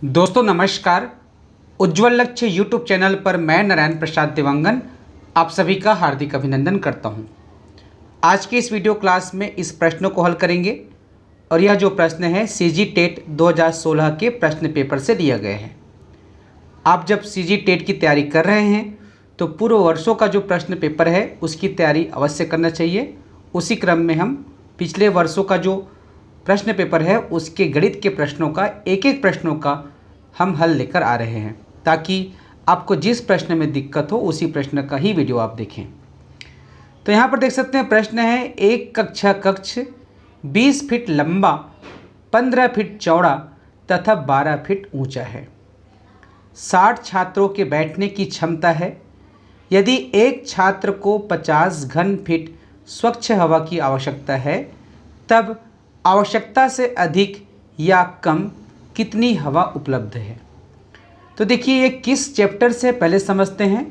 दोस्तों नमस्कार। उज्ज्वल लक्ष्य यूट्यूब चैनल पर मैं नारायण प्रसाद दिवंगन आप सभी का हार्दिक अभिनंदन करता हूं। आज की इस वीडियो क्लास में इस प्रश्नों को हल करेंगे और यह जो प्रश्न है सीजी टेट 2016 के प्रश्न पेपर से लिए गए हैं। आप जब सीजी टेट की तैयारी कर रहे हैं तो पूर्व वर्षों का जो प्रश्न पेपर है उसकी तैयारी अवश्य करना चाहिए। उसी क्रम में हम पिछले वर्षों का जो प्रश्न पेपर है उसके गणित के प्रश्नों का एक एक प्रश्नों का हम हल लेकर आ रहे हैं, ताकि आपको जिस प्रश्न में दिक्कत हो उसी प्रश्न का ही वीडियो आप देखें। तो यहाँ पर देख सकते हैं प्रश्न है, एक कक्षा कक्ष 20 फीट लंबा, 15 फीट चौड़ा तथा 12 फीट ऊंचा है। 60 छात्रों के बैठने की क्षमता है। यदि एक छात्र को 50 घन फीट स्वच्छ हवा की आवश्यकता है, तब आवश्यकता से अधिक या कम कितनी हवा उपलब्ध है। तो देखिए ये किस चैप्टर से पहले समझते हैं।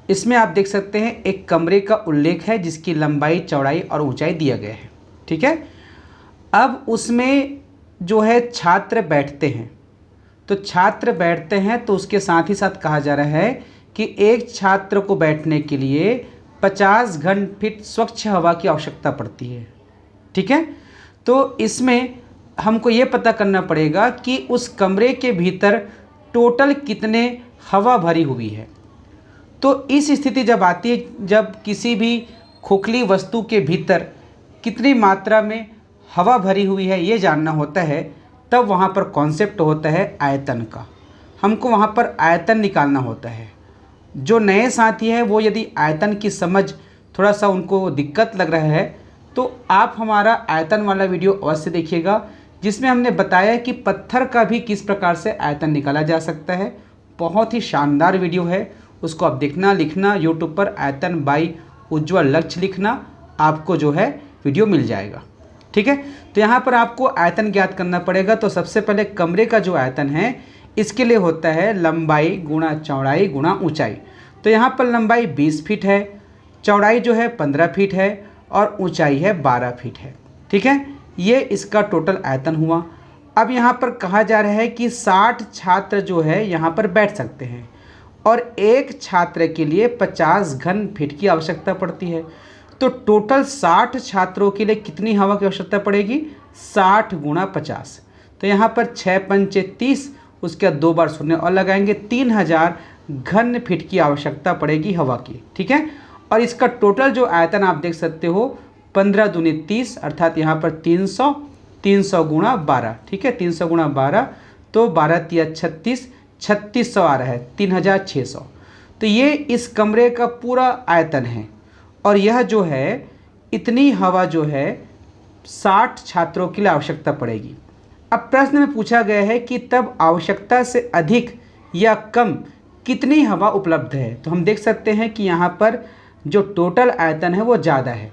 इसमें आप देख सकते हैं एक कमरे का उल्लेख है जिसकी लंबाई, चौड़ाई और ऊंचाई दिया गया है। ठीक है, अब उसमें जो है छात्र बैठते हैं, तो छात्र बैठते हैं तो उसके साथ ही साथ कहा जा रहा है कि एक छात्र को बैठने के लिए 50 घन फीट स्वच्छ हवा की आवश्यकता पड़ती है। ठीक है, तो इसमें हमको ये पता करना पड़ेगा कि उस कमरे के भीतर टोटल कितने हवा भरी हुई है। तो इस स्थिति जब आती है जब किसी भी खोखली वस्तु के भीतर कितनी मात्रा में हवा भरी हुई है ये जानना होता है, तब वहाँ पर कॉन्सेप्ट होता है आयतन का। हमको वहाँ पर आयतन निकालना होता है। जो नए साथी हैं वो यदि आयतन की समझ थोड़ा सा उनको दिक्कत लग रहा है तो आप हमारा आयतन वाला वीडियो अवश्य देखिएगा, जिसमें हमने बताया कि पत्थर का भी किस प्रकार से आयतन निकाला जा सकता है। बहुत ही शानदार वीडियो है, उसको आप देखना, लिखना यूट्यूब पर आयतन बाई उज्ज्वल लक्ष्य लिखना, आपको जो है वीडियो मिल जाएगा। ठीक है, तो यहाँ पर आपको आयतन ज्ञात करना पड़ेगा। तो सबसे पहले कमरे का जो आयतन है इसके लिए होता है लंबाई गुणा चौड़ाई गुणा ऊंचाई। तो यहाँ पर लंबाई 20 फीट है, चौड़ाई जो है 15 फीट है और ऊंचाई है 12 फीट है। ठीक है, ये इसका टोटल आयतन हुआ। अब यहाँ पर कहा जा रहा है कि 60 छात्र जो है यहाँ पर बैठ सकते हैं और एक छात्र के लिए 50 घन फीट की आवश्यकता पड़ती है। तो टोटल 60 छात्रों के लिए कितनी हवा की आवश्यकता पड़ेगी? 60 गुणा 50। तो यहाँ पर 6 पंचे 30, उसके बाद 2 बार शून्य और लगाएंगे, 3000 घन फीट की आवश्यकता पड़ेगी हवा की। ठीक है, और इसका टोटल जो आयतन आप देख सकते हो 15 दूनी 30, अर्थात यहाँ पर 300, 300 गुणा 12। ठीक है, 300 गुणा 12 तो 12 तिया 36, 3600 आ रहा है, 3600। तो ये इस कमरे का पूरा आयतन है और यह जो है इतनी हवा जो है 60 छात्रों के लिए आवश्यकता पड़ेगी। अब प्रश्न में पूछा गया है कि तब आवश्यकता से अधिक या कम कितनी हवा उपलब्ध है। तो हम देख सकते हैं कि यहाँ पर जो टोटल आयतन है वो ज़्यादा है,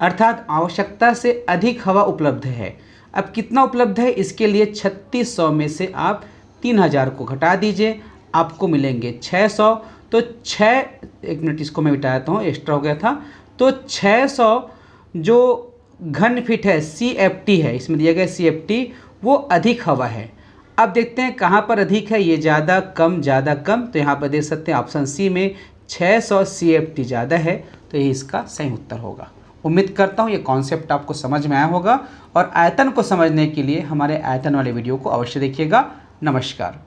अर्थात आवश्यकता से अधिक हवा उपलब्ध है। अब कितना उपलब्ध है, इसके लिए 3600 में से आप 3000 को घटा दीजिए, आपको मिलेंगे 600। तो 1 मिनट इसको मैं मिटा देता हूँ, एक्स्ट्रा हो गया था। तो 600 जो घन फीट है CFT है, इसमें दिया गया CFT, वो अधिक हवा है। अब देखते हैं कहाँ पर अधिक है, ये ज़्यादा कम ज़्यादा कम। तो यहाँ पर देख सकते हैं ऑप्शन सी में 600 CFT ज़्यादा है, तो ये इसका सही उत्तर होगा। उम्मीद करता हूँ ये कॉन्सेप्ट आपको समझ में आया होगा और आयतन को समझने के लिए हमारे आयतन वाले वीडियो को अवश्य देखिएगा। नमस्कार।